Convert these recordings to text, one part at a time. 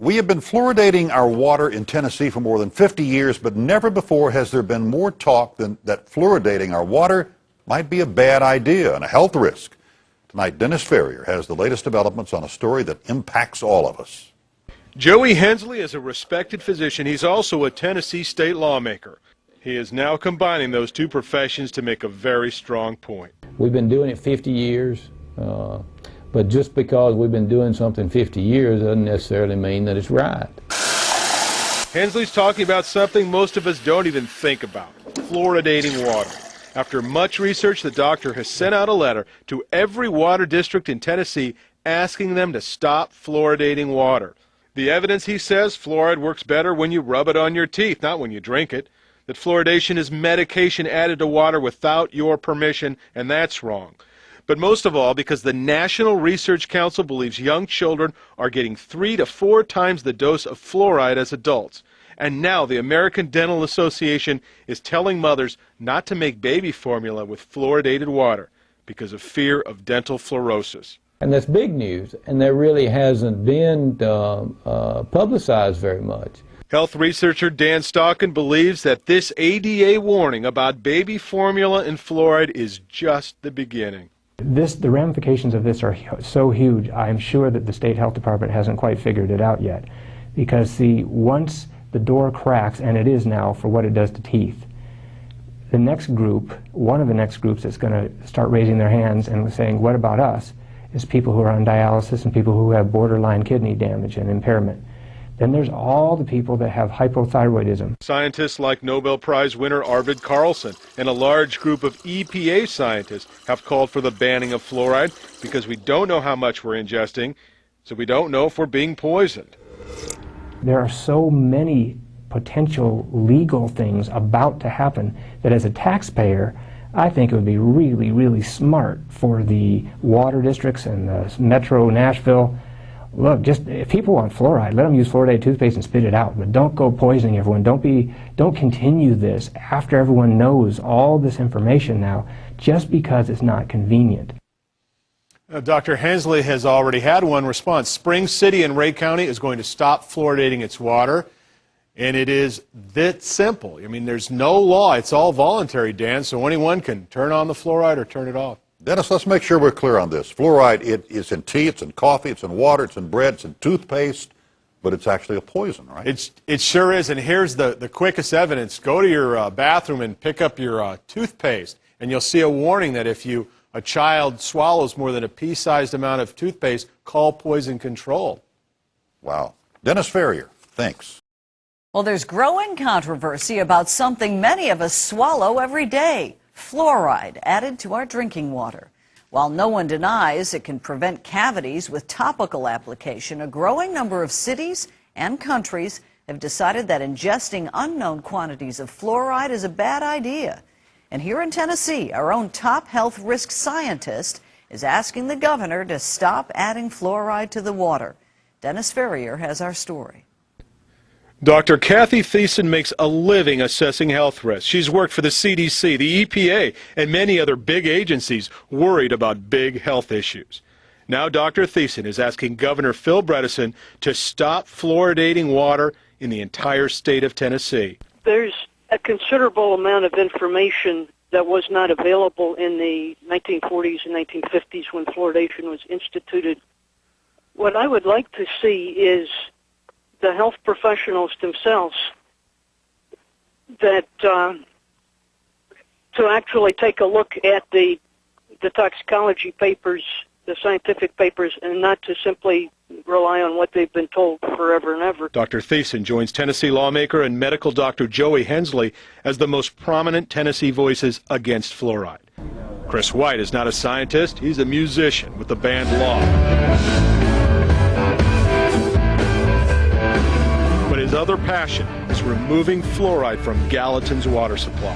We have been fluoridating our water in Tennessee for more than 50 years, but never before has there been more talk that fluoridating our water might be a bad idea and a health risk. Tonight, Dennis Ferrier has the latest developments on a story that impacts all of us. Joey Hensley is a respected physician. He's also a Tennessee state lawmaker. He is now combining those two professions to make a very strong point. We've been doing it 50 years, but just because we've been doing something 50 years doesn't necessarily mean that it's right. Hensley's talking about something most of us don't even think about, fluoridating water. After much research, the doctor has sent out a letter to every water district in Tennessee asking them to stop fluoridating water. The evidence, he says, fluoride works better when you rub it on your teeth, not when you drink it. That fluoridation is medication added to water without your permission, and that's wrong. But most of all, because the National Research Council believes young children are getting 3 to 4 times the dose of fluoride as adults. And now the American Dental Association is telling mothers not to make baby formula with fluoridated water because of fear of dental fluorosis. And that's big news, and that really hasn't been publicized very much. Health researcher Dan Stockin believes that this ADA warning about baby formula and fluoride is just the beginning. The ramifications of this are so huge, I'm sure that the state health department hasn't quite figured it out yet. Because once the door cracks, and it is now for what it does to teeth, the next group, one of the next groups that's going to start raising their hands and saying, what about us, is people who are on dialysis and people who have borderline kidney damage and impairment. Then there's all the people that have hypothyroidism. Scientists like Nobel Prize winner Arvid Carlson and a large group of EPA scientists have called for the banning of fluoride because we don't know how much we're ingesting, so we don't know if we're being poisoned. There are so many potential legal things about to happen that as a taxpayer, I think it would be really, really smart for the water districts and the Metro Nashville. Look, just if people want fluoride, let them use fluoridated toothpaste and spit it out. But don't go poisoning everyone. Don't continue this after everyone knows all this information now, just because it's not convenient. Dr. Hensley has already had one response. Spring City in Ray County is going to stop fluoridating its water, and it is that simple. I mean, there's no law. It's all voluntary, Dan, so anyone can turn on the fluoride or turn it off. Dennis, let's make sure we're clear on this. Fluoride, it is in tea, it's in coffee, it's in water, it's in bread, it's in toothpaste, but it's actually a poison, right? It sure is, and here's the quickest evidence. Go to your bathroom and pick up your toothpaste, and you'll see a warning that if a child swallows more than a pea-sized amount of toothpaste, call poison control. Wow. Dennis Ferrier, thanks. Well, there's growing controversy about something many of us swallow every day. Fluoride added to our drinking water. While no one denies it can prevent cavities with topical application, a growing number of cities and countries have decided that ingesting unknown quantities of fluoride is a bad idea. And here in Tennessee, our own top health risk scientist is asking the governor to stop adding fluoride to the water. Dennis Ferrier has our story. Dr. Kathy Thiessen makes a living assessing health risks. She's worked for the CDC, the EPA, and many other big agencies worried about big health issues. Now Dr. Thiessen is asking Governor Phil Bredesen to stop fluoridating water in the entire state of Tennessee. There's a considerable amount of information that was not available in the 1940s and 1950s when fluoridation was instituted. What I would like to see is the health professionals themselves that to actually take a look at the toxicology papers, the scientific papers, and not to simply rely on what they've been told forever and ever. Dr. Thiessen joins Tennessee lawmaker and medical doctor Joey Hensley as the most prominent Tennessee voices against fluoride. Chris White is not a scientist, he's a musician with the band Law. But his other passion is removing fluoride from Gallatin's water supply.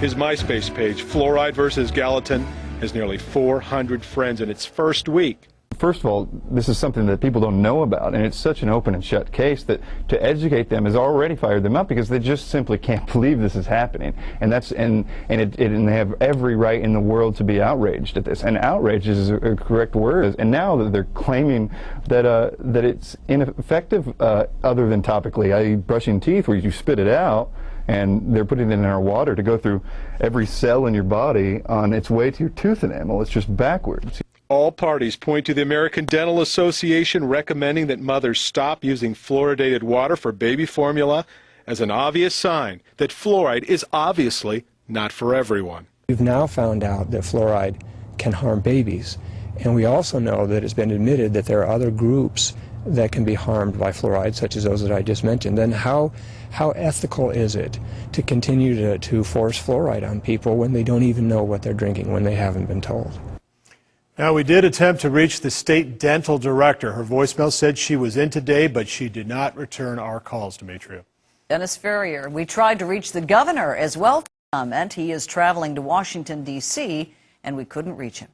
His MySpace page, Fluoride versus Gallatin, has nearly 400 friends in its first week. First of all, this is something that people don't know about, and it's such an open and shut case that to educate them has already fired them up, because they just simply can't believe this is happening. And they have every right in the world to be outraged at this. And outrage is a correct word. And now that they're claiming that that it's ineffective, other than topically, i.e., brushing teeth, where you spit it out, and they're putting it in our water to go through every cell in your body on its way to your tooth enamel. It's just backwards. All parties point to the American Dental Association recommending that mothers stop using fluoridated water for baby formula as an obvious sign that fluoride is obviously not for everyone. We've now found out that fluoride can harm babies, and we also know that it's been admitted that there are other groups that can be harmed by fluoride, such as those that I just mentioned. Then how ethical is it to continue to force fluoride on people when they don't even know what they're drinking, when they haven't been told? Now, we did attempt to reach the state dental director. Her voicemail said she was in today, but she did not return our calls, Demetria. Dennis Ferrier. We tried to reach the governor as well to comment. He is traveling to Washington, D.C., and we couldn't reach him.